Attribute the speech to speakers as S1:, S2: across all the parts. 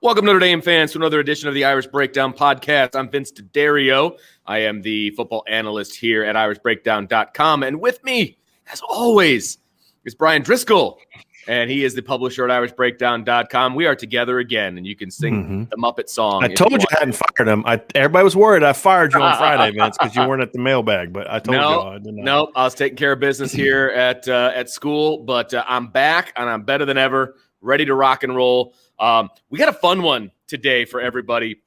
S1: Welcome, Notre Dame fans, to another edition of the Irish Breakdown podcast. I'm Vince D'Addario. I am the football analyst here at irishbreakdown.com. And with me, as always, is Brian Driscoll. And he is the publisher at irishbreakdown.com. We are together again, and you can sing the Muppet song.
S2: I told you I hadn't fired him. Everybody was worried I fired you on Friday, Vince, because you weren't at the mailbag. But I told you I did not.
S1: No, I was taking care of business here at school. But I'm back, and I'm better than ever, ready to rock and roll. We got a fun one today for everybody.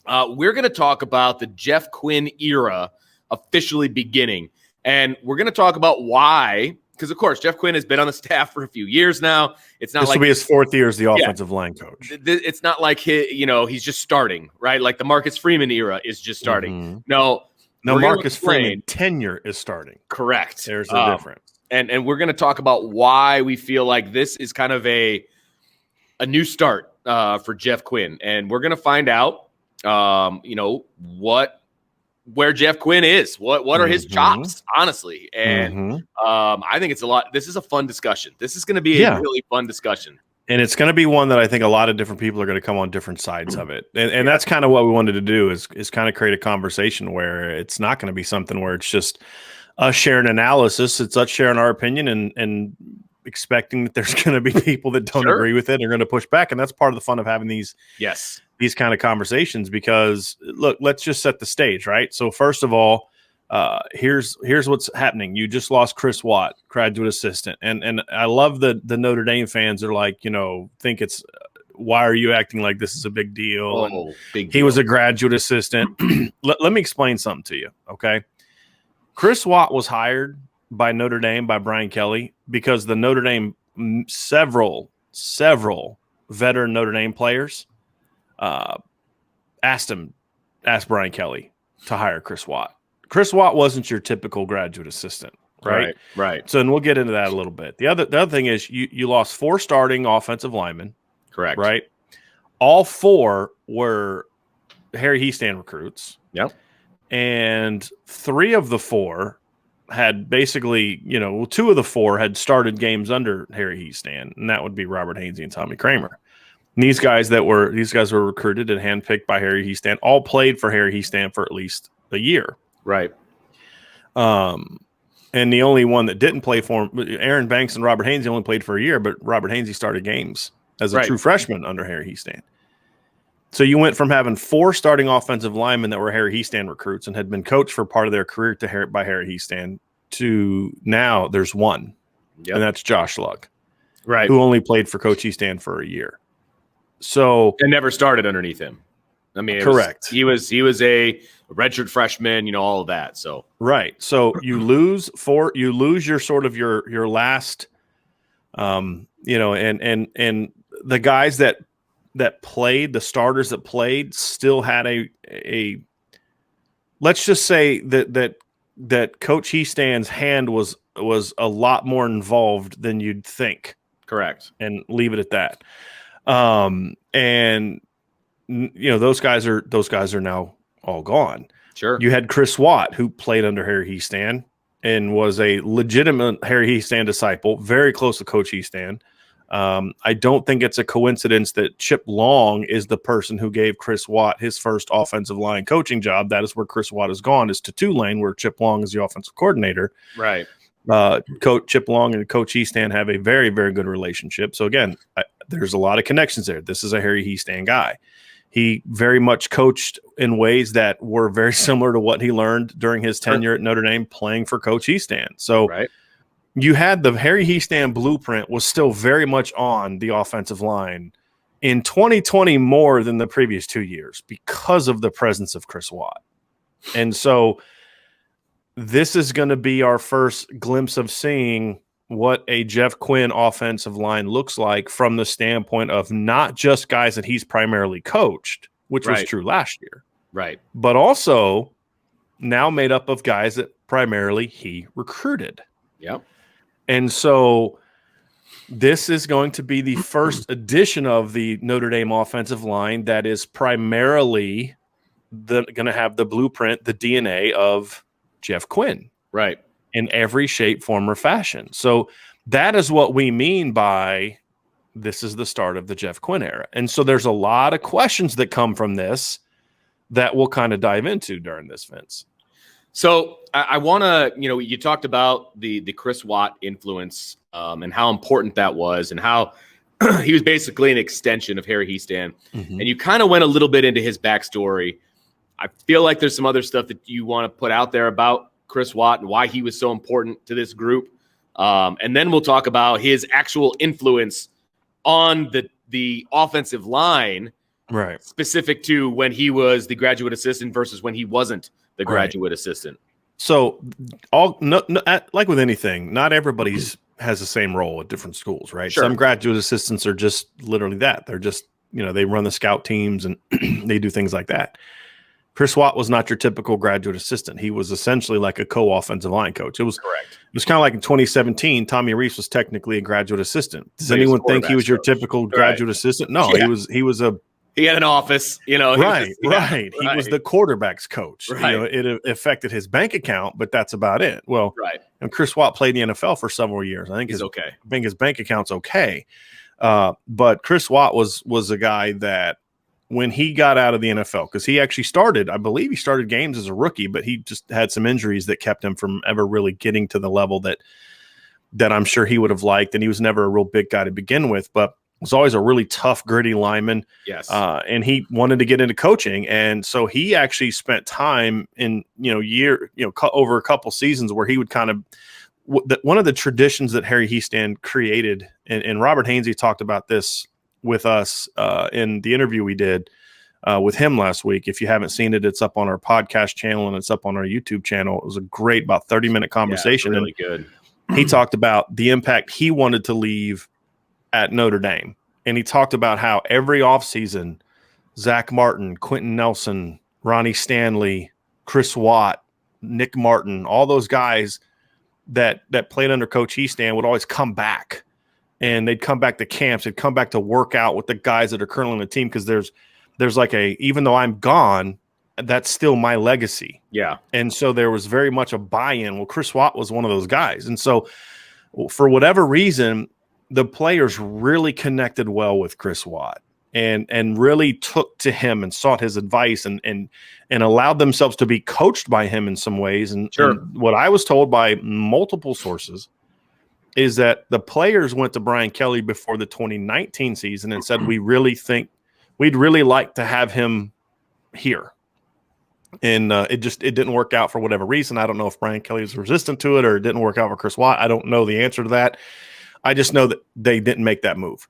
S1: We're going to talk about the Jeff Quinn era officially beginning. And we're going to talk about why, because, of course, Jeff Quinn has been on the staff for a few years now. It's not
S2: this
S1: like
S2: will be his fourth year as the offensive line coach.
S1: It's not like he's just starting, right? Like the Marcus Freeman era is just starting. No,
S2: Marcus Freeman tenure is starting.
S1: Correct.
S2: There's the difference.
S1: And we're going to talk about why we feel like this is kind of a new start for Jeff Quinn. And we're going to find out, where Jeff Quinn is, what are his chops, honestly. And I think it's a lot. This is a fun discussion. This is going to be a really fun discussion.
S2: And it's going to be one that I think a lot of different people are going to come on different sides of it. And that's kind of what we wanted to do is kind of create a conversation where it's not going to be something where it's just us sharing analysis. It's us sharing our opinion and expecting that there's going to be people that don't agree with it and are going to push back. And that's part of the fun of having these kind of conversations, because look, let's just set the stage, right? So first of all, here's what's happening. You just lost Chris Watt, graduate assistant. And I love the Notre Dame fans are like, think it's, why are you acting like this is a big deal? He was a graduate assistant. Let me explain something to you. Okay. Chris Watt was hired by Notre Dame, by Brian Kelly, because the Notre Dame, several veteran Notre Dame players asked Brian Kelly to hire Chris Watt. Chris Watt wasn't your typical graduate assistant, right?
S1: Right.
S2: So, and we'll get into that a little bit. The other thing is you lost 4 starting offensive linemen.
S1: Correct.
S2: Right? All 4 were Harry Hiestand recruits.
S1: Yep.
S2: And 3 of the 4 had basically, 2 of the 4 had started games under Harry Hiestand, and that would be Robert Hainsey and Tommy Kramer. And these guys were recruited and handpicked by Harry Hiestand, all played for Harry Hiestand for at least a year.
S1: Right.
S2: And the only one that didn't play for him, Aaron Banks and Robert Hainsey only played for a year, but Robert Hainsey started games as a true freshman under Harry Hiestand. So you went from having 4 starting offensive linemen that were Harry Hiestand recruits and had been coached for part of their career by Harry Hiestand to now there's 1, and that's Josh Lugg,
S1: right,
S2: who only played for Coach Hiestand for a year. So
S1: and never started underneath him. I mean,
S2: correct.
S1: He was a redshirt freshman, all of that. So
S2: right. So you lose your sort of your last, and the guys that played, the starters that played, still had a let's just say that Coach Hiestand's hand was a lot more involved than you'd think.
S1: Correct.
S2: And leave it at that. And those guys are now all gone.
S1: Sure.
S2: You had Chris Watt, who played under Harry Hiestand and was a legitimate Harry Hiestand disciple, very close to Coach Hiestand. I don't think it's a coincidence that Chip Long is the person who gave Chris Watt his first offensive line coaching job. That is where Chris Watt has gone, is to Tulane, where Chip Long is the offensive coordinator.
S1: Right.
S2: Coach Chip Long and Coach Hiestand have a very, very good relationship. So again, there's a lot of connections there. This is a Harry Hiestand guy. He very much coached in ways that were very similar to what he learned during his tenure at Notre Dame playing for Coach Hiestand. So you had the Harry Hiestand blueprint was still very much on the offensive line in 2020 more than the previous 2 years because of the presence of Chris Watt. And so this is going to be our first glimpse of seeing what a Jeff Quinn offensive line looks like from the standpoint of not just guys that he's primarily coached, which was true last year.
S1: Right.
S2: But also now made up of guys that primarily he recruited.
S1: Yep.
S2: And so this is going to be the first edition of the Notre Dame offensive line that is primarily going to have the blueprint, the DNA of Jeff Quinn.
S1: Right.
S2: In every shape, form, or fashion. So that is what we mean by this is the start of the Jeff Quinn era. And so there's a lot of questions that come from this that we'll kind of dive into during this, Vince.
S1: So I want to, you talked about the Chris Watt influence and how important that was and how he was basically an extension of Harry Hiestand.
S2: Mm-hmm.
S1: And you kind of went a little bit into his backstory. I feel like there's some other stuff that you want to put out there about Chris Watt and why he was so important to this group. And then we'll talk about his actual influence on the offensive line,
S2: right?
S1: Specific to when he was the graduate assistant versus when he wasn't the graduate assistant.
S2: So like with anything, not everybody's has the same role at different schools, right?
S1: Sure.
S2: Some graduate assistants are just literally that. They're just, they run the scout teams and they do things like that. Chris Watt was not your typical graduate assistant. He was essentially like a co-offensive line coach. It was correct. It was kind of like in 2017, Tommy Reese was technically a graduate assistant. Does anyone think he was your typical graduate assistant? No,
S1: yeah.
S2: He had
S1: an office,
S2: Right. He was the quarterback's coach.
S1: Right.
S2: It affected his bank account, but that's about it. Well,
S1: right.
S2: And Chris Watt played in the NFL for several years. I think his bank account's okay. But Chris Watt was a guy that when he got out of the NFL, because he actually I believe he started games as a rookie, but he just had some injuries that kept him from ever really getting to the level that I'm sure he would have liked. And he was never a real big guy to begin with, but was always a really tough, gritty lineman.
S1: Yes.
S2: And he wanted to get into coaching. And so he actually spent time in, over a couple seasons where he would kind of, one of the traditions that Harry Hiestand created, and Robert Hainsey talked about this with us in the interview we did with him last week. If you haven't seen it, it's up on our podcast channel and it's up on our YouTube channel. It was a great, about 30-minute conversation.
S1: Yeah, really good.
S2: He talked about the impact he wanted to leave at Notre Dame. And he talked about how every offseason, Zach Martin, Quentin Nelson, Ronnie Stanley, Chris Watt, Nick Martin, all those guys that played under Coach Hiestand would always come back. And they'd come back to camps. They'd come back to work out with the guys that are currently on the team because there's like even though I'm gone, that's still my legacy.
S1: Yeah.
S2: And so there was very much a buy-in. Well, Chris Watt was one of those guys. And so for whatever reason, the players really connected well with Chris Watt and really took to him and sought his advice and allowed themselves to be coached by him in some ways. And,
S1: sure.
S2: And what I was told by multiple sources is that the players went to Brian Kelly before the 2019 season and said, we really think we'd really like to have him here. And it didn't work out for whatever reason. I don't know if Brian Kelly was resistant to it or it didn't work out for Chris Watt. I don't know the answer to that. I just know that they didn't make that move.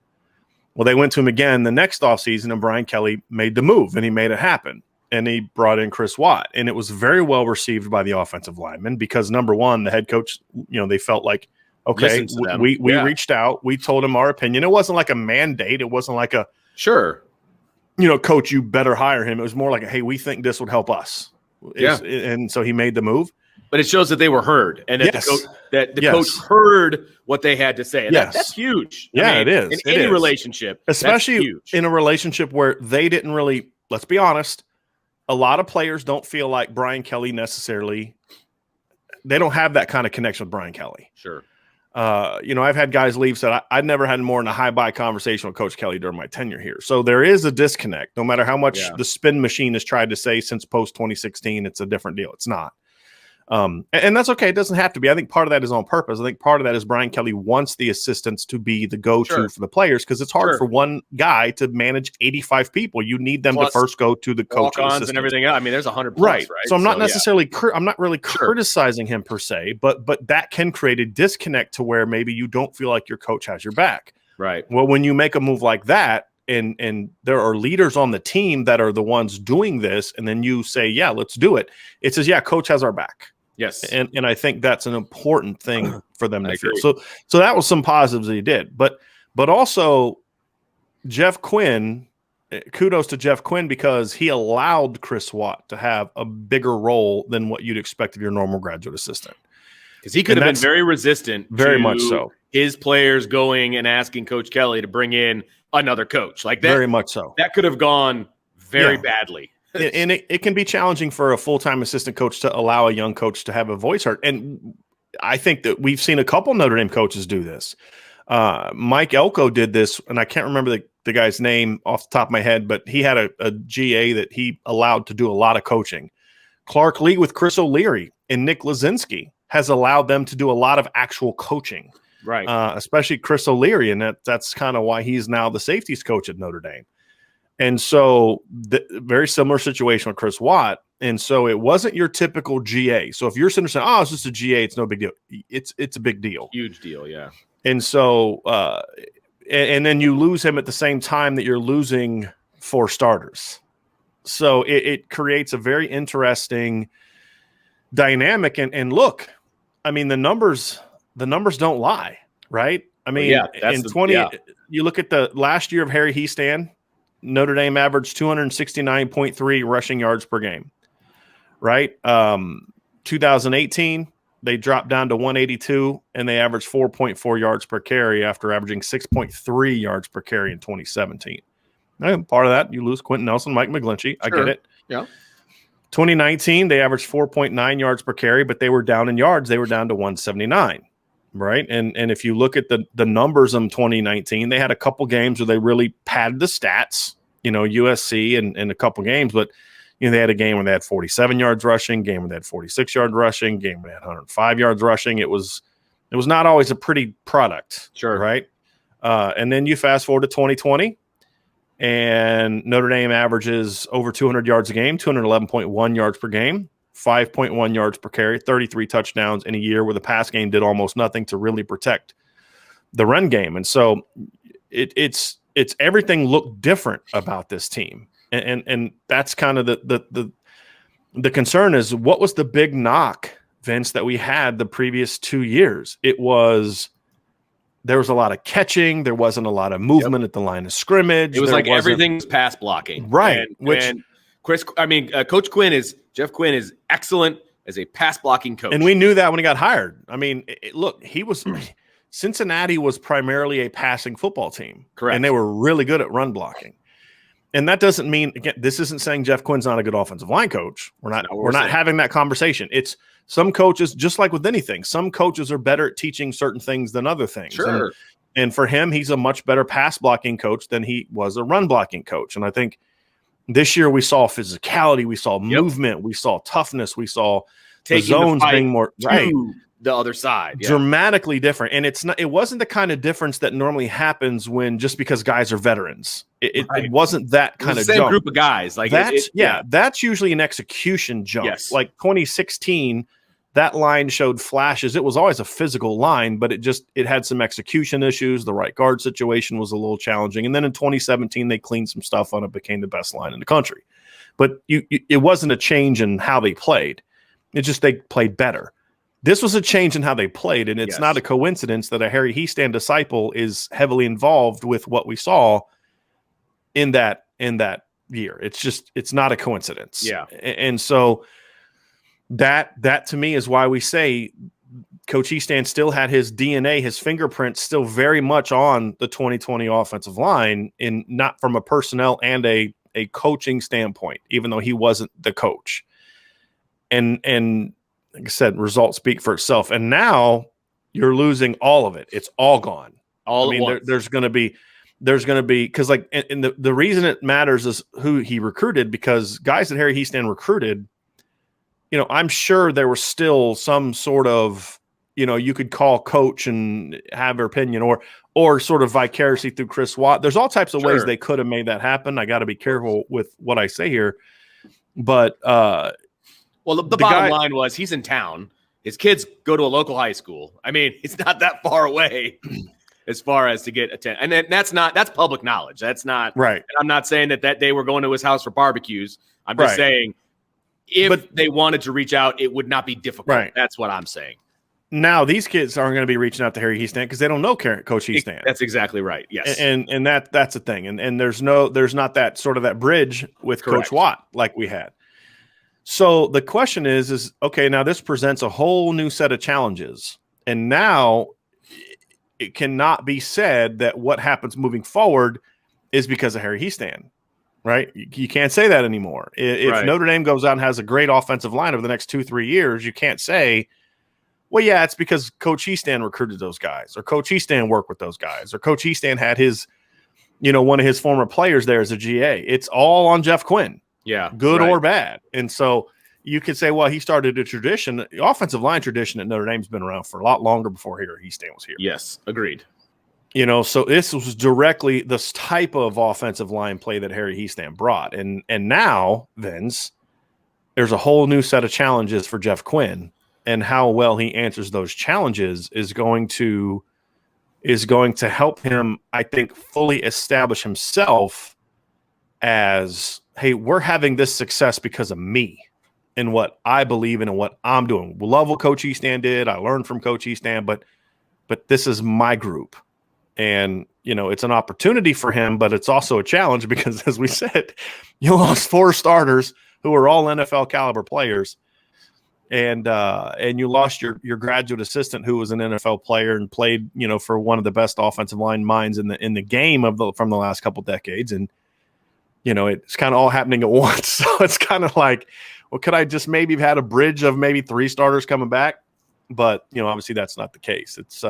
S2: Well, they went to him again the next offseason, and Brian Kelly made the move, and he made it happen. And he brought in Chris Watt. And it was very well received by the offensive linemen because, number one, the head coach, they felt like, okay, we reached out. We told him our opinion. It wasn't like a mandate. It wasn't like a
S1: sure,
S2: coach, you better hire him. It was more like, hey, we think this would help us. And so he made the move.
S1: But it shows that they were heard and that the coach heard what they had to say. And that's huge.
S2: It is.
S1: In any relationship,
S2: especially in a relationship where they didn't really, let's be honest, a lot of players don't feel like Brian Kelly necessarily, they don't have that kind of connection with Brian Kelly.
S1: Sure.
S2: I've had guys leave said I've never had more than a high-buy conversation with Coach Kelly during my tenure here. So there is a disconnect. No matter how much the spin machine has tried to say since post-2016, it's a different deal. It's not. And that's okay. It doesn't have to be. I think part of that is on purpose. I think part of that is Brian Kelly wants the assistants to be the go-to for the players because it's hard for one guy to manage 85 people. You need them to first go to the coach
S1: and everything else. I mean, there's 100 plus,
S2: right? So I'm not necessarily I'm not really criticizing him per se, but that can create a disconnect to where maybe you don't feel like your coach has your back.
S1: Right.
S2: Well, when you make a move like that, and there are leaders on the team that are the ones doing this, and then you say, yeah, let's do it. It says, yeah, coach has our back.
S1: Yes.
S2: And I think that's an important thing for them to feel. So that was some positives that he did. But also Jeff Quinn, kudos to Jeff Quinn because he allowed Chris Watt to have a bigger role than what you'd expect of your normal graduate assistant.
S1: Because he could have been very resistant
S2: very much so.
S1: His players going and asking Coach Kelly to bring in another coach. Like that.
S2: Very much so.
S1: That could have gone very badly.
S2: And it can be challenging for a full-time assistant coach to allow a young coach to have a voice heard. And I think that we've seen a couple Notre Dame coaches do this. Mike Elko did this, and I can't remember the guy's name off the top of my head, but he had a GA that he allowed to do a lot of coaching. Clark Lee with Chris O'Leary and Nick Lazinski has allowed them to do a lot of actual coaching,
S1: right?
S2: Especially Chris O'Leary, and that's kind of why he's now the safeties coach at Notre Dame. And so, very similar situation with Chris Watt. And so, it wasn't your typical GA. So, if you're sitting there saying, "Oh, it's just a GA, it's no big deal," it's a big deal,
S1: huge deal, yeah.
S2: And so, and then you lose him at the same time that you're losing 4 starters. So it creates a very interesting dynamic. And look, I mean, the numbers don't lie, right? I mean, you look at the last year of Harry Hiestand, Notre Dame averaged 269.3 rushing yards per game, right? 2018, they dropped down to 182, and they averaged 4.4 yards per carry after averaging 6.3 yards per carry in 2017. And part of that, you lose Quentin Nelson, Mike McGlinchey. I get it.
S1: Yeah.
S2: 2019, they averaged 4.9 yards per carry, but they were down in yards. They were down to 179, right? And if you look at the numbers in 2019, they had a couple games where they really padded the stats, USC and a couple games, but they had a game where they had 47 yards rushing, game where they had 46 yards rushing, game where they had 105 yards rushing. It was not always a pretty product,
S1: sure,
S2: right? And then you fast forward to 2020. And Notre Dame averages over 200 yards a game, 211.1 yards per game, 5.1 yards per carry, 33 touchdowns in a year where the pass game did almost nothing to really protect the run game. And so it's everything looked different about this team. And that's kind of the concern is, what was the big knock, Vince, that we had the previous 2 years? There was a lot of catching. There wasn't a lot of movement at the line of scrimmage.
S1: It was everything was pass blocking.
S2: Right.
S1: Coach Quinn Jeff Quinn is excellent as a pass blocking coach.
S2: And we knew that when he got hired. I mean, Cincinnati was primarily a passing football team.
S1: Correct.
S2: And they were really good at run blocking. And that doesn't mean, again, this isn't saying Jeff Quinn's not a good offensive line coach. We're not having that conversation. It's some coaches, just like with anything, some coaches are better at teaching certain things than other things.
S1: Sure.
S2: And for him, he's a much better pass blocking coach than he was a run blocking coach. And I think this year we saw physicality, we saw movement, we saw toughness, we saw
S1: taking
S2: the zones
S1: the
S2: being more
S1: the other side. Yeah.
S2: Dramatically different. And it wasn't the kind of difference that normally happens when just because guys are veterans. It wasn't that kind of
S1: same
S2: jump.
S1: Group of guys.
S2: That's usually an execution jump.
S1: Yes.
S2: Like 2016, that line showed flashes. It was always a physical line, but it had some execution issues. The right guard situation was a little challenging. And then in 2017, they cleaned some stuff on it, became the best line in the country. But it wasn't a change in how they played. It just they played better. This was a change in how they played, and it's not a coincidence that a Harry Hiestand disciple is heavily involved with what we saw in that year. It's not a coincidence.
S1: Yeah.
S2: And so that to me is why we say Coach Hiestand still had his DNA, his fingerprints still very much on the 2020 offensive line, in not from a personnel and a coaching standpoint, even though he wasn't the coach. And like I said, results speak for itself. And now you're losing all of it. It's all gone. There's going to be because and the reason it matters is who he recruited, because guys that Harry Hiestand recruited, I'm sure there was still some sort of, you could call coach and have her opinion or sort of vicariously through Chris Watt. There's all types of ways they could have made that happen. I got to be careful with what I say here, but
S1: well, the bottom line was he's in town. His kids go to a local high school. I mean, it's not that far away as far as to get attention. And that's public knowledge. That's not
S2: right.
S1: I'm not saying that day we're going to his house for barbecues. I'm just saying if they wanted to reach out, it would not be difficult.
S2: Right.
S1: That's what I'm saying.
S2: Now, these kids aren't going to be reaching out to Harry Hiestand because they don't know Coach Hiestand.
S1: That's exactly right. Yes.
S2: And that's the thing. And there's not that sort of that bridge with Coach Watt like we had. So the question is okay, now this presents a whole new set of challenges. And now it cannot be said that what happens moving forward is because of Harry Hiestand, right? You can't say that anymore. If Notre Dame goes out and has a great offensive line over the next 2-3 years, you can't say, Well, yeah, it's because Coach Easton recruited those guys, or Coach Easton worked with those guys, or Coach Easton had his, one of his former players there as a GA. It's all on Jeff Quinn.
S1: Yeah.
S2: Good or bad. And so you could say, well, he started a tradition. The offensive line tradition at Notre Dame's been around for a lot longer before Easton was here.
S1: Yes, agreed.
S2: So this was directly this type of offensive line play that Harry Easton brought. And now, Vince, there's a whole new set of challenges for Jeff Quinn. And how well he answers those challenges is going to help him, I think, fully establish himself as, hey, we're having this success because of me and what I believe in and what I'm doing. We love what Coach Easton did. I learned from Coach Easton, but this is my group. And, it's an opportunity for him, but it's also a challenge because, as we said, you lost 4 starters who are all NFL caliber players. And you lost your graduate assistant who was an NFL player and played, for one of the best offensive line minds in the game from the last couple decades. And, it's kind of all happening at once. So it's kind of like, well, could I just maybe have had a bridge of maybe 3 starters coming back? But, obviously that's not the case. It's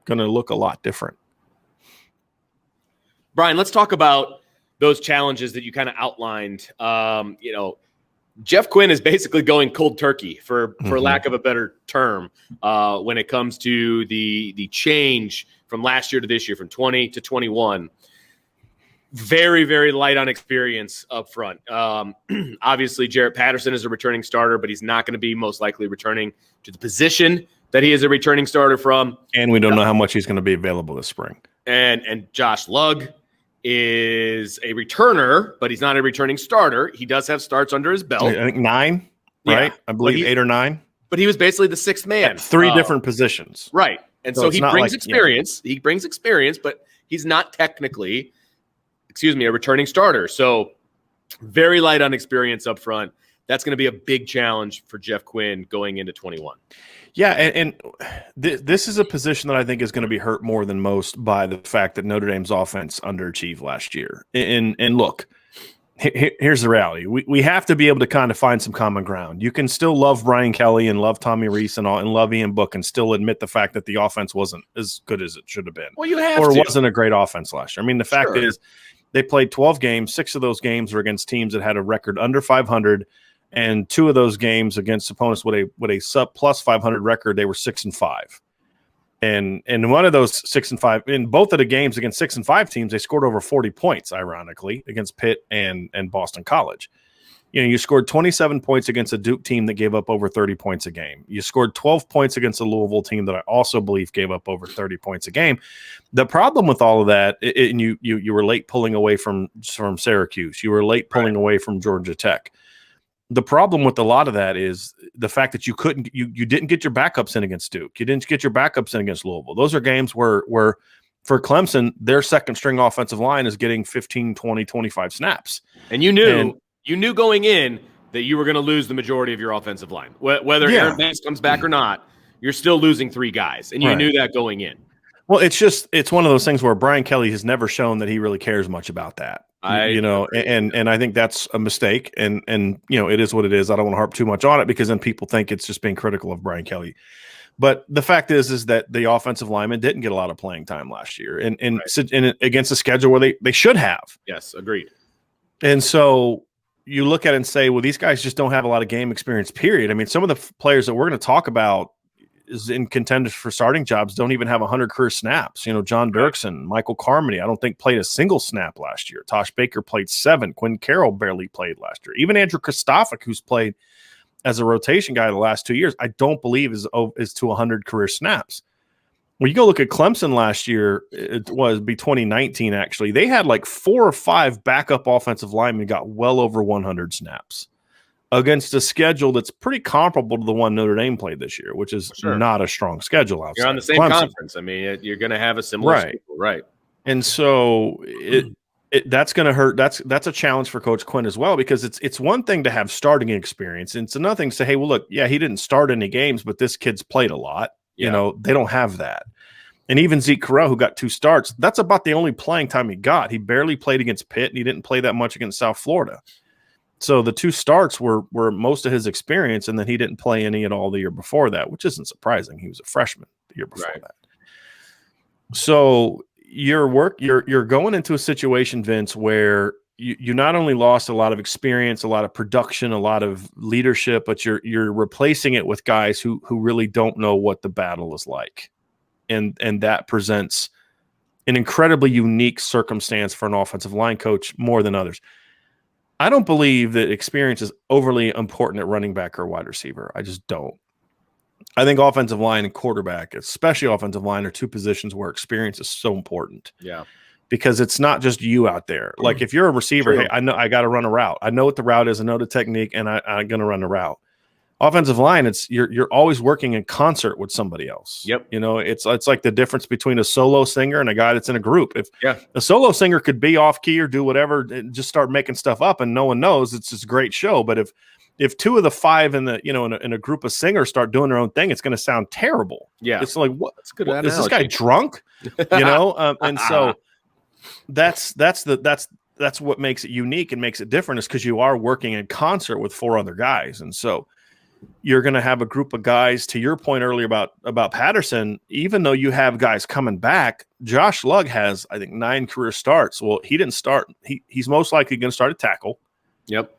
S2: going to look a lot different.
S1: Brian, let's talk about those challenges that you kind of outlined. Jeff Quinn is basically going cold turkey, for lack of a better term, when it comes to the change from last year to this year, from 20 to 21. Very, very light on experience up front. Obviously, Jarrett Patterson is a returning starter, but he's not going to be most likely returning to the position that he is a returning starter from.
S2: And we don't know how much he's going to be available this spring.
S1: And Josh Lugg is a returner, but he's not a returning starter. He does have starts under his belt.
S2: I think 9, right?
S1: Yeah.
S2: I believe 8 or 9.
S1: But he was basically the 6th man.
S2: At 3 different positions.
S1: Right. And so he brings experience.
S2: Yeah.
S1: He brings experience, but he's not technically, a returning starter. So very light on experience up front. That's going to be a big challenge for Jeff Quinn going into 21.
S2: Yeah, and this is a position that I think is going to be hurt more than most by the fact that Notre Dame's offense underachieved last year. And look, here's the reality. We have to be able to kind of find some common ground. You can still love Brian Kelly and love Tommy Rees and love Ian Book and still admit the fact that the offense wasn't as good as it should have been.
S1: Well, you have
S2: or
S1: to.
S2: Wasn't a great offense last year. I mean, the fact is they played 12 games. 6 of those games were against teams that had a record under 500. And 2 of those games against opponents with a sub plus 500 record, they were 6-5. And one of those 6-5, in both of the games against 6-5 teams, they scored over 40 points, ironically, against Pitt and Boston College. You scored 27 points against a Duke team that gave up over 30 points a game. You scored 12 points against a Louisville team that I also believe gave up over 30 points a game. The problem with all of that, and you were late pulling away from Syracuse. You were late pulling away from Georgia Tech. The problem with a lot of that is the fact that you didn't get your backups in against Duke. You didn't get your backups in against Louisville. Those are games where for Clemson, their second string offensive line is getting 15, 20, 25 snaps.
S1: And you knew going in that you were going to lose the majority of your offensive line. Whether Aaron Banks comes back or not, you're still losing 3 guys. And you knew that going in.
S2: Well, it's one of those things where Brian Kelly has never shown that he really cares much about that. And I think that's a mistake. And it is what it is. I don't want to harp too much on it because then people think it's just being critical of Brian Kelly. But the fact is that the offensive linemen didn't get a lot of playing time last year, and against a schedule where they should have.
S1: Yes, agreed.
S2: And so you look at it and say, well, these guys just don't have a lot of game experience. Period. I mean, some of the players that we're going to talk about is in contenders for starting jobs don't even have 100 career snaps. John Dirksen, Michael Carmody, I don't think played a single snap last year. Tosh Baker played 7. Quinn Carroll barely played last year. Even Andrew Kristofic, who's played as a rotation guy the last 2 years, I don't believe is to 100 career snaps. When you go look at Clemson last year, it was 2019 actually. They had like 4 or 5 backup offensive linemen got well over 100 snaps against a schedule that's pretty comparable to the one Notre Dame played this year, which is not a strong schedule outside.
S1: You're on the same conference. I mean, you're going to have a similar schedule, right?
S2: And so that's going to hurt. That's a challenge for Coach Quinn as well, because it's one thing to have starting experience, and it's another thing to say, hey, well, look, yeah, he didn't start any games, but this kid's played a lot. They don't have that. And even Zeke Correll, who got 2 starts, that's about the only playing time he got. He barely played against Pitt, and he didn't play that much against South Florida. So the 2 starts were most of his experience, and then he didn't play any at all the year before that, which isn't surprising. He was a freshman the year before that. So you're going into a situation, Vince, where you not only lost a lot of experience, a lot of production, a lot of leadership, but you're replacing it with guys who really don't know what the battle is like. And that presents an incredibly unique circumstance for an offensive line coach more than others. I don't believe that experience is overly important at running back or wide receiver. I just don't. I think offensive line and quarterback, especially offensive line, are 2 positions where experience is so important.
S1: Yeah.
S2: Because it's not just you out there. Like if you're a receiver, hey, I know I got to run a route. I know what the route is. I know the technique, and I'm going to run the route. Offensive line, it's you're always working in concert with somebody else.
S1: Yep.
S2: You know, it's like the difference between a solo singer and a guy that's in a group. If a solo singer could be off key or do whatever, and just start making stuff up, and no one knows, it's just a great show. But if 2 of the 5 in the in a group of singers start doing their own thing, it's going to sound terrible.
S1: Yeah,
S2: it's like what?
S1: That's good.
S2: Is this guy drunk? And so that's what makes it unique and makes it different, is because you are working in concert with 4 other guys, and so you're going to have a group of guys. To your point earlier about Patterson, even though you have guys coming back, Josh Lugg has, I think, 9 career starts. Well, he didn't start. He's most likely going to start at tackle.
S1: Yep.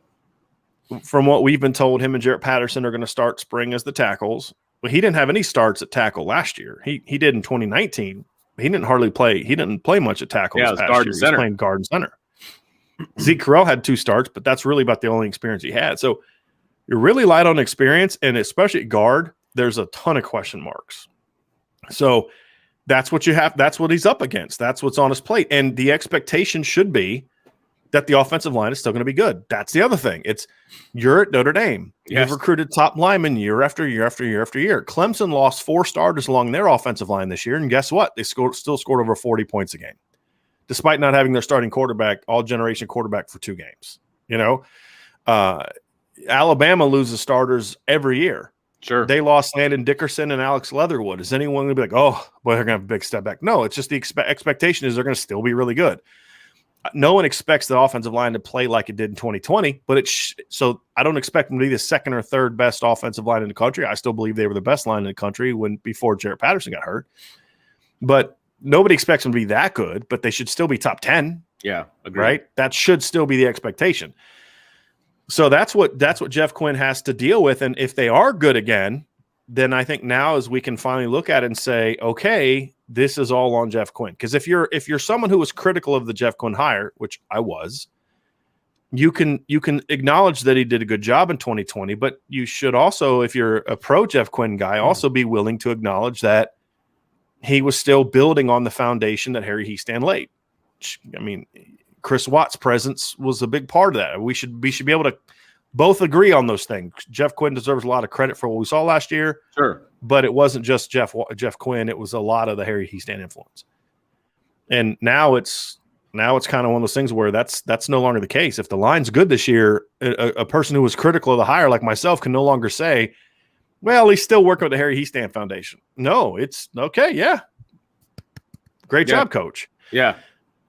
S2: From what we've been told, him and Jarrett Patterson are going to start spring as the tackles. But he didn't have any starts at tackle last year. He did in 2019. He didn't hardly play. He didn't play much at tackle.
S1: Yeah,
S2: this past
S1: guard
S2: year.
S1: and center.
S2: He was playing guard and center. Zeke Correll had 2 starts, but that's really about the only experience he had. So you're really light on experience, and especially at guard, there's a ton of question marks. So that's what you have. That's what he's up against. That's what's on his plate. And the expectation should be that the offensive line is still going to be good. That's the other thing. You're at Notre Dame. You've recruited top linemen year after year after year after year. Clemson lost 4 starters along their offensive line this year, and guess what? They still scored over 40 points a game, despite not having their starting quarterback, all-generation quarterback, for 2 games. Alabama loses starters every year.
S1: Sure.
S2: They lost Landon Dickerson and Alex Leatherwood. Is anyone going to be like, oh, boy, they're going to have a big step back? No, it's just the expectation is they're going to still be really good. No one expects the offensive line to play like it did in 2020, but so I don't expect them to be the 2nd or 3rd best offensive line in the country. I still believe they were the best line in the country before Jarrett Patterson got hurt. But nobody expects them to be that good, but they should still be top 10.
S1: Yeah, agreed.
S2: Right? That should still be the expectation. So that's what Jeff Quinn has to deal with. And if they are good again, then I think now is we can finally look at it and say, okay, this is all on Jeff Quinn. Because if you're someone who was critical of the Jeff Quinn hire, which I was, you can acknowledge that he did a good job in 2020, but you should also, if you're a pro Jeff Quinn guy, also be willing to acknowledge that he was still building on the foundation that Harry Hiestand laid. I mean, Chris Watt's presence was a big part of that. We should be able to both agree on those things. Jeff Quinn deserves a lot of credit for what we saw last year.
S1: Sure.
S2: But it wasn't just Jeff Quinn. It was a lot of the Harry Hiestand influence. And now it's kind of one of those things where that's no longer the case. If the line's good this year, a person who was critical of the hire like myself can no longer say, well, he's still working with the Harry Hiestand Foundation. No, it's okay. Yeah. Great job, coach.
S1: Yeah.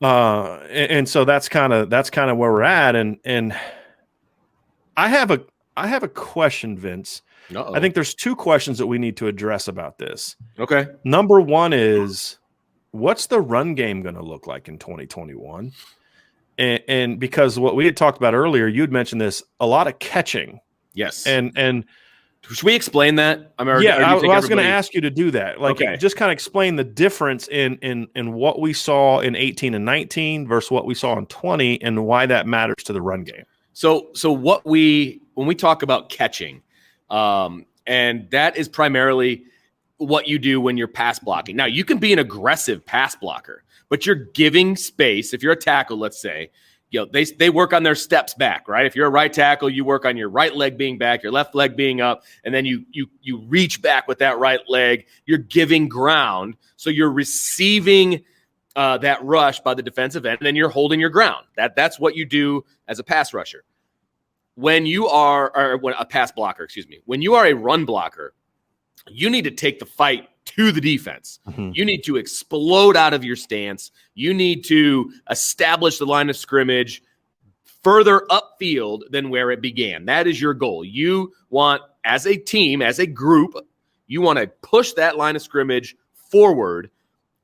S2: And so that's kind of where we're at. And I have a question, Vince.
S1: Uh-oh.
S2: I think there's 2 questions that we need to address about this.
S1: Okay.
S2: Number 1 is, what's the run game going to look like in 2021? And because what we had talked about earlier, you had mentioned this, a lot of catching.
S1: Yes.
S2: And
S1: should we explain that?
S2: I was going to ask you to do that. Just kind of explain the difference in what we saw in 18 and 19 versus what we saw in 20 and why that matters to the run game.
S1: So when we talk about catching, and that is primarily what you do when you're pass blocking. Now, you can be an aggressive pass blocker, but you're giving space. If you're a tackle, let's say, they work on their steps back, right? If you're a right tackle, you work on your right leg being back, your left leg being up, and then you reach back with that right leg. You're giving ground, so you're receiving that rush by the defensive end, and then you're holding your ground. That's what you do as a pass rusher. When you are a pass blocker, excuse me, when you are a run blocker, you need to take the fight to the defense. Mm-hmm. You need to explode out of your stance. You need to establish the line of scrimmage further upfield than where it began. That is your goal. You want, as a team, as a group, you want to push that line of scrimmage forward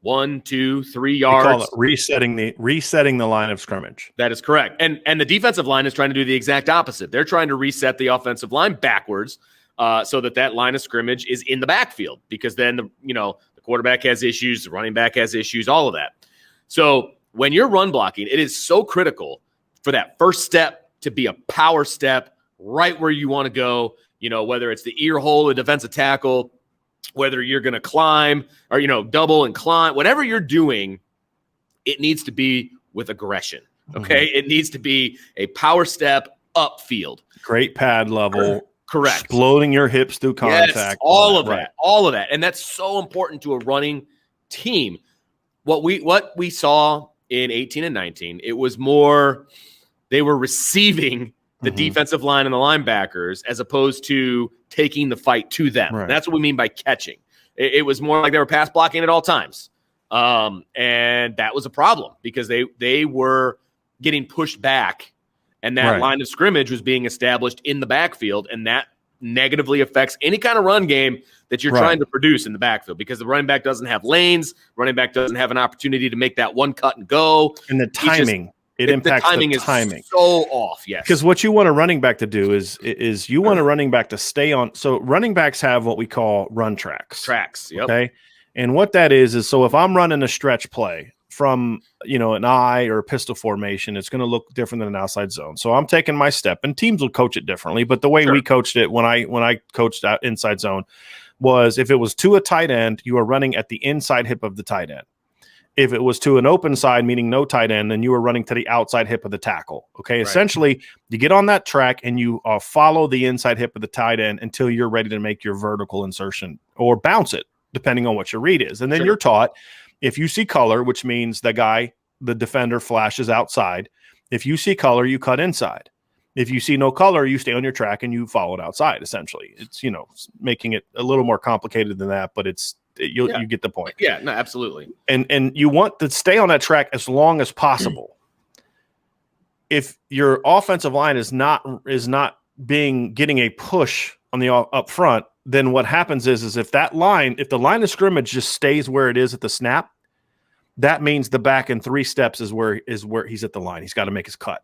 S1: 1, 2, 3 yards.
S2: We call it resetting the line of scrimmage.
S1: That is correct. And the defensive line is trying to do the exact opposite. They're trying to reset the offensive line backwards so that line of scrimmage is in the backfield, because then the quarterback has issues, the running back has issues, all of that. So when you're run blocking, it is so critical for that first step to be a power step right where you want to go, whether it's the ear hole, the defensive tackle, whether you're going to climb or, double and climb, whatever you're doing, it needs to be with aggression. Okay. Mm-hmm. It needs to be a power step upfield.
S2: Great pad level.
S1: Correct.
S2: Exploding your hips through contact.
S1: Yes, all of that. And that's so important to a running team. What we saw in 18 and 19, it was more they were receiving the defensive line and the linebackers as opposed to taking the fight to them. Right. That's what we mean by catching. It was more like they were pass blocking at all times. And that was a problem because they were getting pushed back, and that line of scrimmage was being established in the backfield, and that negatively affects any kind of run game that you're trying to produce in the backfield, because the running back doesn't have lanes, running back doesn't have an opportunity to make that one cut and go.
S2: And the timing. It impacts the timing.
S1: Is so off, yes.
S2: Because what you want a running back to do is you want a running back to stay on. So running backs have what we call run tracks.
S1: Yep.
S2: Okay. And what that is so if I'm running a stretch play from, an I or a pistol formation, it's going to look different than an outside zone. So I'm taking my step, and teams will coach it differently. But the way we coached it when I coached out inside zone was if it was to a tight end, you are running at the inside hip of the tight end. If it was to an open side, meaning no tight end, then you were running to the outside hip of the tackle. Okay. Right. Essentially, you get on that track and you follow the inside hip of the tight end until you're ready to make your vertical insertion or bounce it, depending on what your read is. And then you're taught, if you see color, which means the defender flashes outside. If you see color, you cut inside. If you see no color, you stay on your track and you follow it outside, essentially. It's, making it a little more complicated than that, but you get the point.
S1: Yeah, no, absolutely.
S2: And you want to stay on that track as long as possible. If your offensive line is not getting a push on the up front, then what happens is if the line of scrimmage just stays where it is at the snap, that means the back in 3 steps is where he's at the line. He's got to make his cut.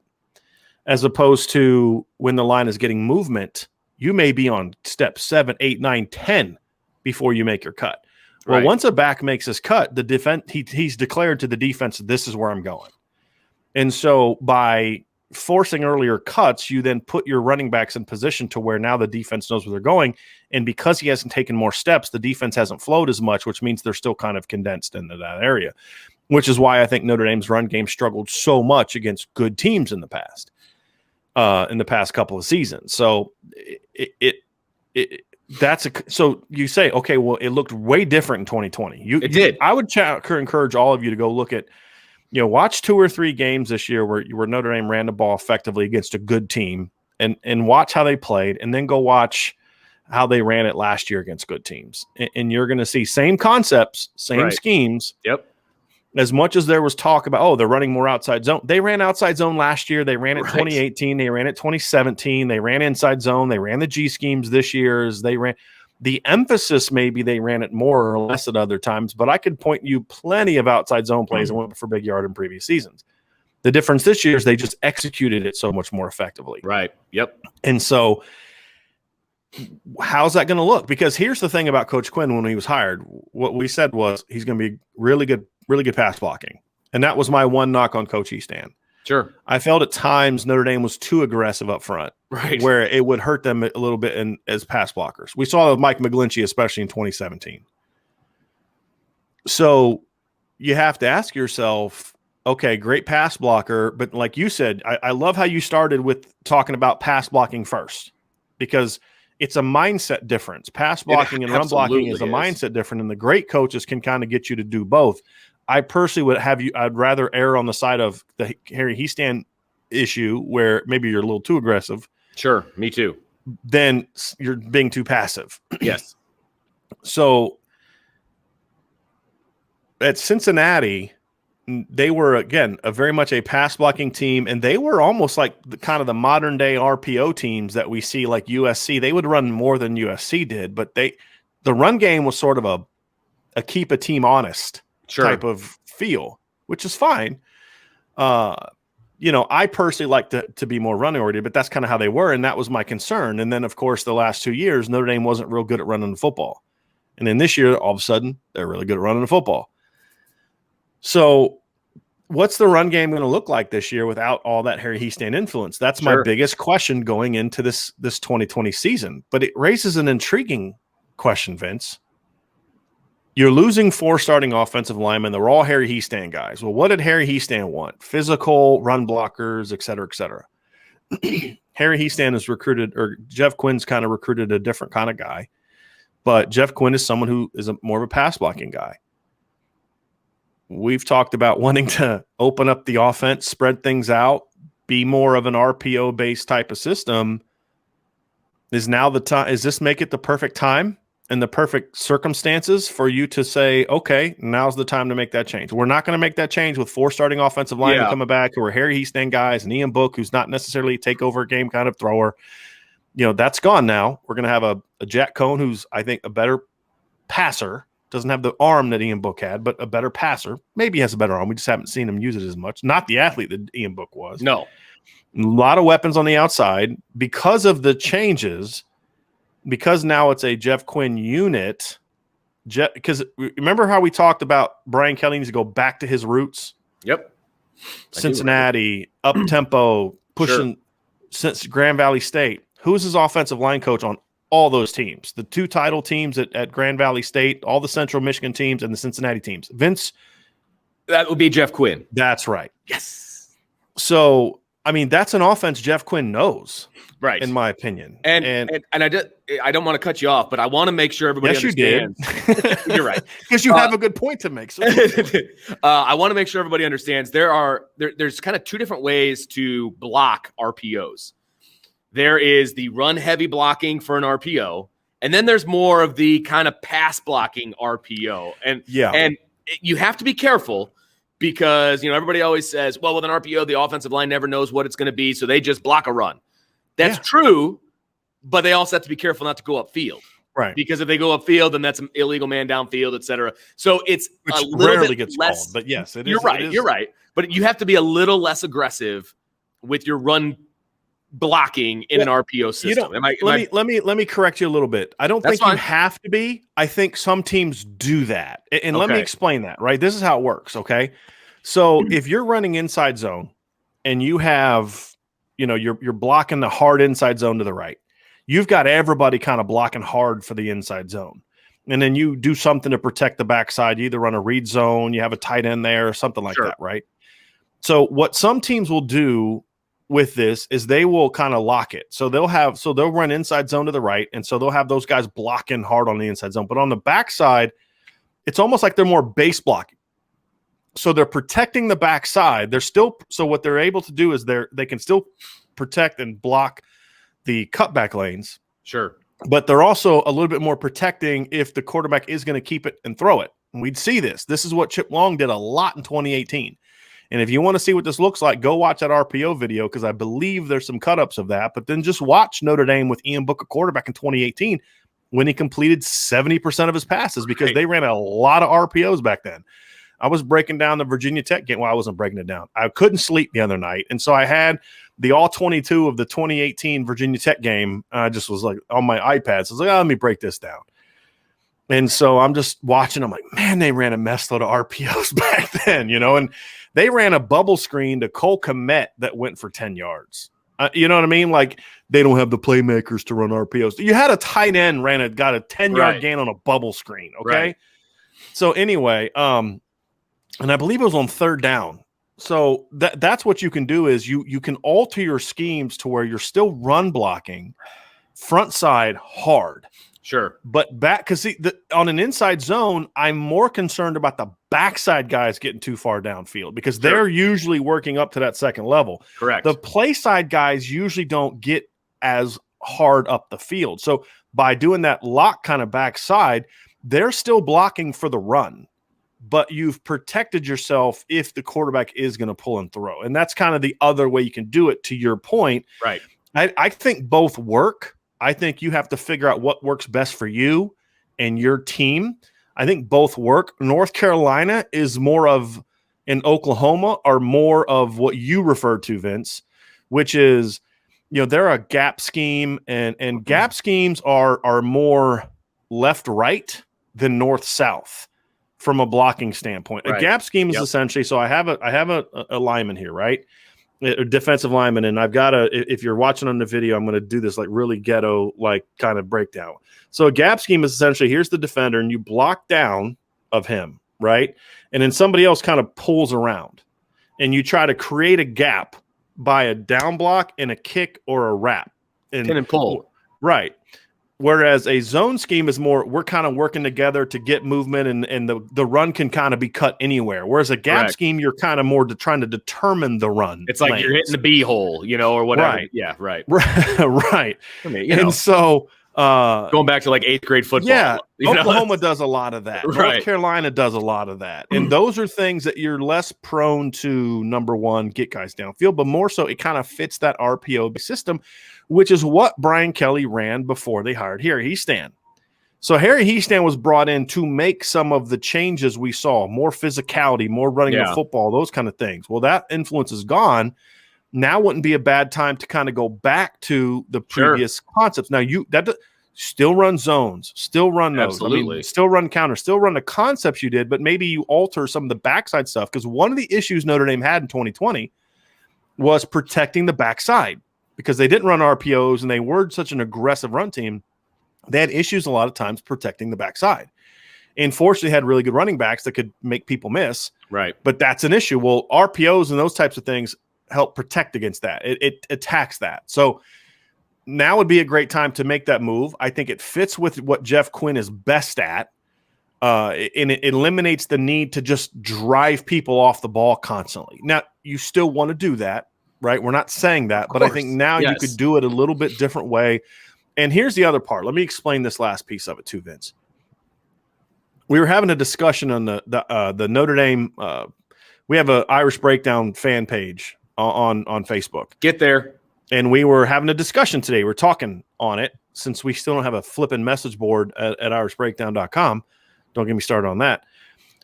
S2: As opposed to when the line is getting movement, you may be on step 7, 8, 9, 10 before you make your cut. Well, once a back makes his cut, the defense he's declared to the defense, this is where I'm going. And so by forcing earlier cuts, you then put your running backs in position to where now the defense knows where they're going. And because he hasn't taken more steps, the defense hasn't flowed as much, which means they're still kind of condensed into that area, which is why I think Notre Dame's run game struggled so much against good teams in the past couple of seasons. So so you say, okay, well, it looked way different in 2020. It did. I would encourage all of you to go look at, watch 2 or 3 games this year where Notre Dame ran the ball effectively against a good team, and watch how they played, and then go watch how they ran it last year against good teams. And you're going to see same concepts, same schemes.
S1: Yep.
S2: As much as there was talk about, they're running more outside zone. They ran outside zone last year. They ran it 2018. They ran it 2017. They ran inside zone. They ran the G schemes this year. The emphasis, maybe they ran it more or less at other times, but I could point you plenty of outside zone plays and went for big yard in previous seasons. The difference this year is they just executed it so much more effectively.
S1: Right. Yep.
S2: And so how's that going to look? Because here's the thing about Coach Quinn when he was hired. What we said was he's going to be really good pass blocking. And that was my one knock on Coach Easton.
S1: Sure.
S2: I felt at times Notre Dame was too aggressive up front, where it would hurt them a little bit as pass blockers. We saw that with Mike McGlinchey, especially in 2017. So you have to ask yourself, okay, great pass blocker. But like you said, I love how you started with talking about pass blocking first, because it's a mindset difference. Pass blocking and run blocking is a mindset different, and the great coaches can kind of get you to do both. I personally I'd rather err on the side of the Harry Hiestand issue where maybe you're a little too aggressive.
S1: Sure, me too.
S2: Then you're being too passive.
S1: Yes.
S2: So at Cincinnati, they were, again, a very much a pass blocking team, and they were almost like kind of the modern day RPO teams that we see, like USC. They would run more than USC did, but the run game was sort of a keep a team honest type of feel, which is fine. I personally like to be more running oriented, but that's kind of how they were, and that was my concern. And then, of course, the last 2 years, Notre Dame wasn't real good at running the football. And then this year, all of a sudden, they're really good at running the football. So what's the run game going to look like this year without all that Harry Hiestand influence? That's my biggest question going into this 2020 season. But it raises an intriguing question, Vince. You're losing 4 starting offensive linemen. They're all Harry Hiestand guys. Well, what did Harry Hiestand want? Physical, run blockers, et cetera, et cetera. Harry Hiestand is recruited, or Jeff Quinn's kind of recruited a different kind of guy. But Jeff Quinn is someone who is more of a pass blocking guy. We've talked about wanting to open up the offense, spread things out, be more of an RPO-based type of system. Is now the time? Is this make it the perfect time and the perfect circumstances for you to say, okay, now's the time to make that change? We're not going to make that change with 4 starting offensive linemen coming back who are Harry Hiestand guys and Ian Book, who's not necessarily a takeover game kind of thrower. That's gone now. We're going to have a Jack Cohn who's, I think, a better passer. Doesn't have the arm that Ian Book had, but a better passer. Maybe he has a better arm. We just haven't seen him use it as much. Not the athlete that Ian Book was.
S1: No.
S2: A lot of weapons on the outside because of the changes, because now it's a Jeff Quinn unit. Because remember how we talked about Brian Kelly needs to go back to his roots?
S1: Yep.
S2: Cincinnati, up-tempo, pushing since Grand Valley State. Who's his offensive line coach on all those teams? The 2 title teams at Grand Valley State, all the Central Michigan teams, and the Cincinnati teams. Vince?
S1: That would be Jeff Quinn.
S2: That's right.
S1: Yes.
S2: So, I mean, that's an offense Jeff Quinn knows,
S1: right? In
S2: my opinion.
S1: And I don't want to cut you off, but I want to make sure everybody understands.
S2: You did.
S1: You're right.
S2: Because you have a good point to make. So
S1: I want to make sure everybody understands there's kind of 2 different ways to block RPOs. There is the run-heavy blocking for an RPO, and then there's more of the kind of pass-blocking RPO. And you have to be careful because, everybody always says, well, with an RPO, the offensive line never knows what it's going to be, so they just block a run. That's true, but they also have to be careful not to go upfield.
S2: Right.
S1: Because if they go upfield, then that's an illegal man downfield, et cetera. So it's
S2: which
S1: a little
S2: rarely
S1: bit
S2: gets
S1: less.
S2: Called, but yes, it is.
S1: You're right. You're right. But you have to be a little less aggressive with your run blocking in an RPO system.
S2: Let me correct you a little bit. I don't think you have to be. I think some teams do that. And let me explain that, right? This is how it works, okay? So if you're running inside zone and you have, you're blocking the hard inside zone to the right, you've got everybody kind of blocking hard for the inside zone. And then you do something to protect the backside. You either run a read zone, you have a tight end there or something like that, right? So what some teams will do with this is they will kind of lock it. So they'll run inside zone to the right. And so they'll have those guys blocking hard on the inside zone. But on the backside, it's almost like they're more base blocking. So they're protecting the backside. So what they're able to do is they can still protect and block the cutback lanes.
S1: Sure.
S2: But they're also a little bit more protecting if the quarterback is going to keep it and throw it. And we'd see this. This is what Chip Long did a lot in 2018. And if you want to see what this looks like, go watch that RPO video because I believe there's some cut-ups of that. But then just watch Notre Dame with Ian Book, a quarterback in 2018, when he completed 70% of his passes because they ran a lot of RPOs back then. I was breaking down the Virginia Tech game. Well, I wasn't breaking it down. I couldn't sleep the other night. And so I had the all 22 of the 2018 Virginia Tech game. I just was like on my iPad. So I was like, let me break this down. And so I'm just watching. I'm like, man, they ran a mess load of RPOs back then, and they ran a bubble screen to Cole Kmet that went for 10 yards. You know what I mean? Like they don't have the playmakers to run RPOs. You had a tight end got a 10-yard gain on a bubble screen. Okay. Right. So anyway, and I believe it was on 3rd down. So that's what you can do is you can alter your schemes to where you're still run blocking front side hard.
S1: Sure.
S2: But back, because on an inside zone, I'm more concerned about the backside guys getting too far downfield because they're usually working up to that second level.
S1: Correct.
S2: The play side guys usually don't get as hard up the field. So by doing that lock kind of backside, they're still blocking for the run. but you've protected yourself if the quarterback is going to pull and throw. And that's kind of the other way you can do it, to your point.
S1: Right.
S2: I think both work. I think you have to figure out what works best for you and your team. I think both work. North Carolina is more of, in Oklahoma, are more of what you referred to, Vince, which is, they're a gap scheme, and gap schemes are more left-right than north-south from a blocking standpoint.
S1: Right.
S2: A gap scheme is essentially, so I have a lineman here, right? A defensive lineman, and I've got if you're watching on the video, I'm going to do this like really ghetto, like kind of breakdown. So a gap scheme is essentially, here's the defender, and you block down of him, right? And then somebody else kind of pulls around, and you try to create a gap by a down block and a kick or a wrap.
S1: And pull.
S2: Right. Whereas a zone scheme is more, we're kind of working together to get movement, and the run can kind of be cut anywhere. Whereas a gap scheme, you're kind of more trying to determine the run.
S1: It's like you're hitting the B hole, or whatever.
S2: Right.
S1: Yeah, right.
S2: Right.
S1: I mean,
S2: and so
S1: going back to like 8th grade football.
S2: Yeah, Oklahoma does a lot of that.
S1: Right.
S2: North Carolina does a lot of that. And those are things that you're less prone to, number one, get guys downfield, but more so it kind of fits that RPO system, which is what Brian Kelly ran before they hired Harry Hiestand. So Harry Hiestand was brought in to make some of the changes we saw, more physicality, more running the football, those kind of things. Well, that influence is gone. Now wouldn't be a bad time to kind of go back to the previous concepts. Now still run zones, still run those.
S1: Absolutely.
S2: I mean, still run counter, still run the concepts you did, but maybe you alter some of the backside stuff, because one of the issues Notre Dame had in 2020 was protecting the backside, because they didn't run RPOs and they were such an aggressive run team. They had issues a lot of times protecting the backside. And fortunately, had really good running backs that could make people miss.
S1: Right.
S2: But that's an issue. Well, RPOs and those types of things help protect against that. It attacks that. So now would be a great time to make that move. I think it fits with what Jeff Quinn is best at. And it eliminates the need to just drive people off the ball constantly. Now, you still want to do that, right? We're not saying that, but I think now you could do it a little bit different way. And here's the other part. Let me explain this last piece of it too, Vince. We were having a discussion on the Notre Dame. We have an Irish Breakdown fan page on Facebook.
S1: Get there.
S2: And we were having a discussion today. We're talking on it, since we still don't have a flipping message board at irishbreakdown.com. Don't get me started on that.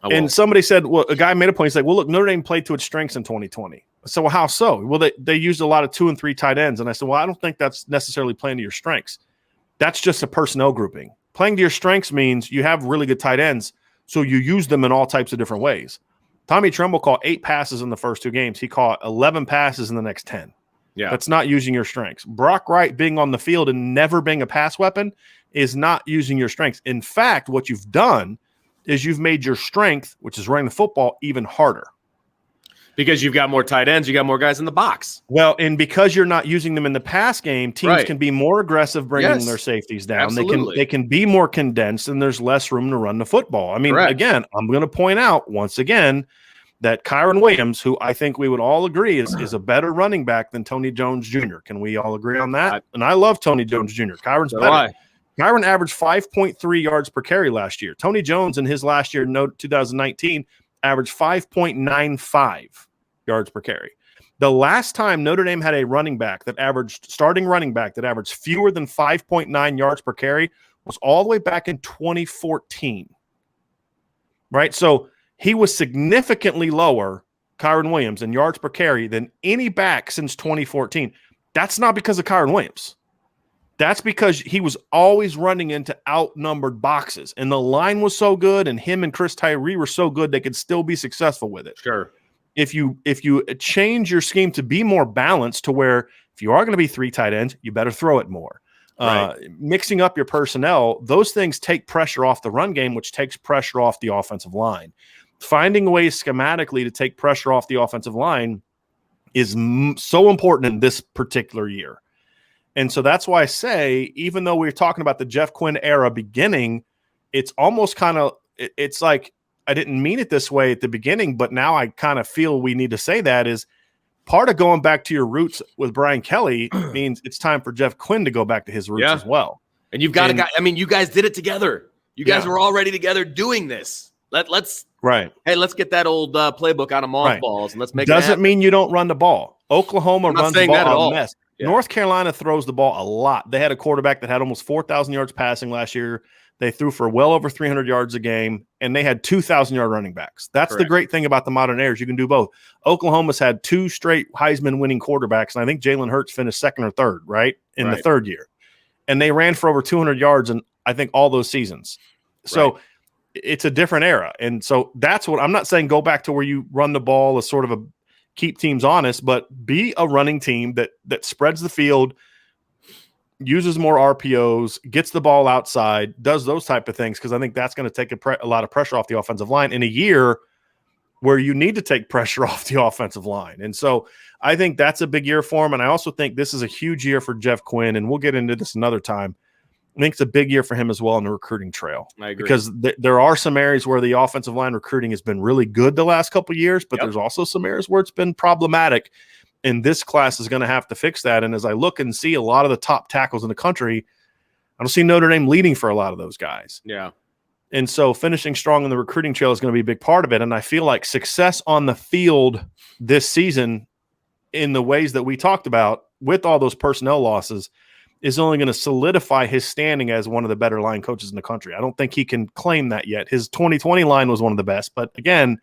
S2: And somebody said, well, a guy made a point. He's like, well, look, Notre Dame played to its strengths in 2020. I said, well, how so? Well, they used a lot of 2 and 3 tight ends. And I said, well, I don't think that's necessarily playing to your strengths. That's just a personnel grouping. Playing to your strengths means you have really good tight ends, so you use them in all types of different ways. Tommy Tremble caught 8 passes in the first 2 games. He caught 11 passes in the next 10.
S1: Yeah.
S2: That's not using your strengths. Brock Wright being on the field and never being a pass weapon is not using your strengths. In fact, what you've done is you've made your strength, which is running the football, even harder.
S1: Because you've got more tight ends, you got more guys in the box.
S2: Well, and because you're not using them in the pass game, teams can be more aggressive bringing their safeties down.
S1: Absolutely.
S2: They can be more condensed, and there's less room to run the football. I mean, again, I'm going to point out once again that Kyron Williams, who I think we would all agree is a better running back than Tony Jones Jr. Can we all agree on that? And I love Tony Jones Jr. Kyron's better. Kyron averaged 5.3 yards per carry last year. Tony Jones in his last year, 2019, averaged 5.95 yards per carry. The last time Notre Dame had a starting running back that averaged fewer than 5.9 yards per carry was all the way back in 2014. Right? So he was significantly lower, Kyron Williams, in yards per carry than any back since 2014. That's not because of Kyron Williams. That's because he was always running into outnumbered boxes, and the line was so good, and him and Chris Tyree were so good they could still be successful with it.
S1: Sure.
S2: If you change your scheme to be more balanced, to where if you are going to be 3 tight ends, you better throw it more. Mixing up your personnel, those things take pressure off the run game, which takes pressure off the offensive line. Finding ways schematically to take pressure off the offensive line is so important in this particular year. And so that's why I say, even though we're talking about the Jeff Quinn era beginning, it's almost kind of, it's like, I didn't mean it this way at the beginning, but now I kind of feel we need to say that is part of going back to your roots with Brian Kelly means it's time for Jeff Quinn to go back to his roots as well.
S1: And you've got a guy, I mean, you guys did it together. You guys were already together doing this. Let's
S2: Right.
S1: Hey, let's get that old playbook out of mothballs and let's make it
S2: Doesn't
S1: happen.
S2: mean you don't run the ball. Oklahoma
S1: I'm not
S2: runs the
S1: saying that at
S2: ball a
S1: all.
S2: mess.
S1: Yeah.
S2: North Carolina throws the ball a lot. They had a quarterback that had almost 4,000 yards passing last year. They threw for well over 300 yards a game, and they had 2,000-yard running backs. That's
S1: Correct.
S2: the great thing about the modern era is you can do both. Oklahoma's had 2 straight Heisman-winning quarterbacks, and I think Jalen Hurts finished second or third, right, in the third year. And they ran for over 200 yards in, I think, all those seasons. So it's a different era. And so that's what – I'm not saying go back to where you run the ball as sort of a keep teams honest, but be a running team that spreads the field – uses more RPOs, gets the ball outside, does those type of things, because I think that's going to take a lot of pressure off the offensive line in a year where you need to take pressure off the offensive line. And so I think that's a big year for him. And I also think this is a huge year for Jeff Quinn, and we'll get into this another time. I think it's a big year for him as well on the recruiting trail.
S1: I agree.
S2: Because there are some areas where the offensive line recruiting has been really good the last couple of years, but there's also some areas where it's been problematic. And this class is going to have to fix that. And as I look and see a lot of the top tackles in the country, I don't see Notre Dame leading for a lot of those guys.
S1: Yeah.
S2: And so finishing strong in the recruiting trail is going to be a big part of it. And I feel like success on the field this season in the ways that we talked about with all those personnel losses is only going to solidify his standing as one of the better line coaches in the country. I don't think he can claim that yet. His 2020 line was one of the best, but again,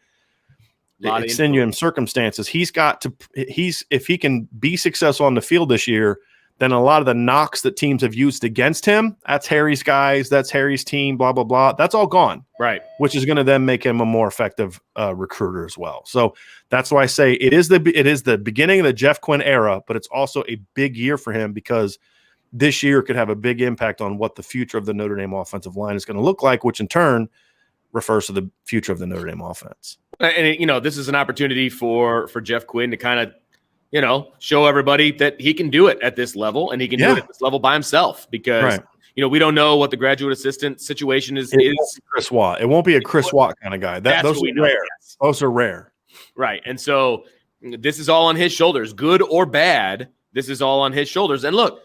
S2: extenuating circumstances. If he can be successful on the field this year, then a lot of the knocks that teams have used against him, that's Harry's guys, that's Harry's team, blah, blah, blah. That's all gone.
S1: Right.
S2: Which is going to then make him a more effective recruiter as well. So that's why I say it is the beginning of the Jeff Quinn era, but it's also a big year for him because this year could have a big impact on what the future of the Notre Dame offensive line is going to look like, which in turn refers to the future of the Notre Dame offense.
S1: And, this is an opportunity for Jeff Quinn to kind of, show everybody that he can do it at this level and he can do it at this level by himself because, we don't know what the graduate assistant situation is.
S2: It won't be Chris Watt. It won't be a Chris Watt kind of guy. Those are rare. Yes. Those are rare.
S1: Right. And so this is all on his shoulders, good or bad. This is all on his shoulders. And look,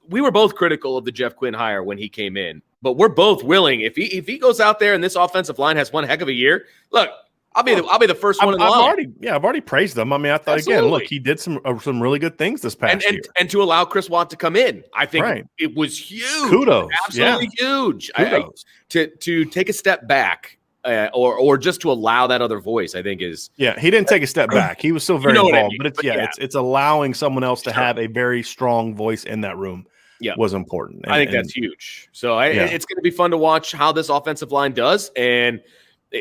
S1: we were both critical of the Jeff Quinn hire when he came in, but we're both willing. If he goes out there and this offensive line has one heck of a year, look, I'll be the first one in line.
S2: I've already praised them. I mean, I thought again, look, he did some really good things this past year,
S1: and to allow Chris Watt to come in, I think it was huge.
S2: Kudos,
S1: absolutely huge. Kudos. To take a step back. Or just to allow that other voice, I think is
S2: he didn't take a step back. He was still very involved, but it's allowing someone else to have a very strong voice in that room. Was important.
S1: I think that's huge. So it's going to be fun to watch how this offensive line does. And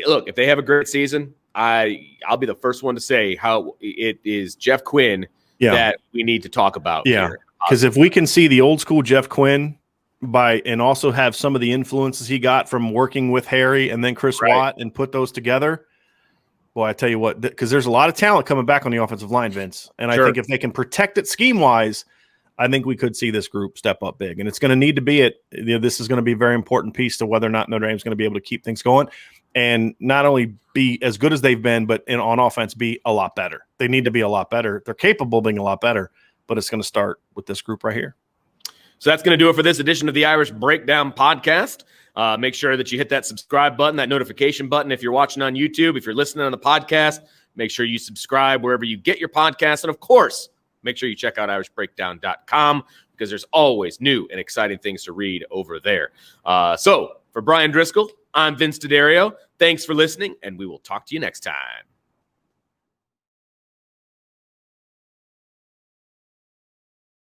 S1: look, if they have a great season, I'll be the first one to say how it is Jeff Quinn that we need to talk about.
S2: Yeah, because if we can see the old school Jeff Quinn and also have some of the influences he got from working with Harry and then Chris Watt and put those together. Boy, I tell you what, because there's a lot of talent coming back on the offensive line, Vince. And I think if they can protect it scheme-wise, I think we could see this group step up big. And it's going to need to be this is going to be a very important piece to whether or not Notre Dame is going to be able to keep things going and not only be as good as they've been, but on offense be a lot better. They need to be a lot better. They're capable of being a lot better, but it's going to start with this group right here.
S1: So that's going to do it for this edition of the Irish Breakdown Podcast. Make sure that you hit that subscribe button, that notification button if you're watching on YouTube. If you're listening on the podcast, make sure you subscribe wherever you get your podcasts. And, of course, make sure you check out irishbreakdown.com because there's always new and exciting things to read over there. So for Brian Driscoll, I'm Vince D'Addario. Thanks for listening, and we will talk to you next time.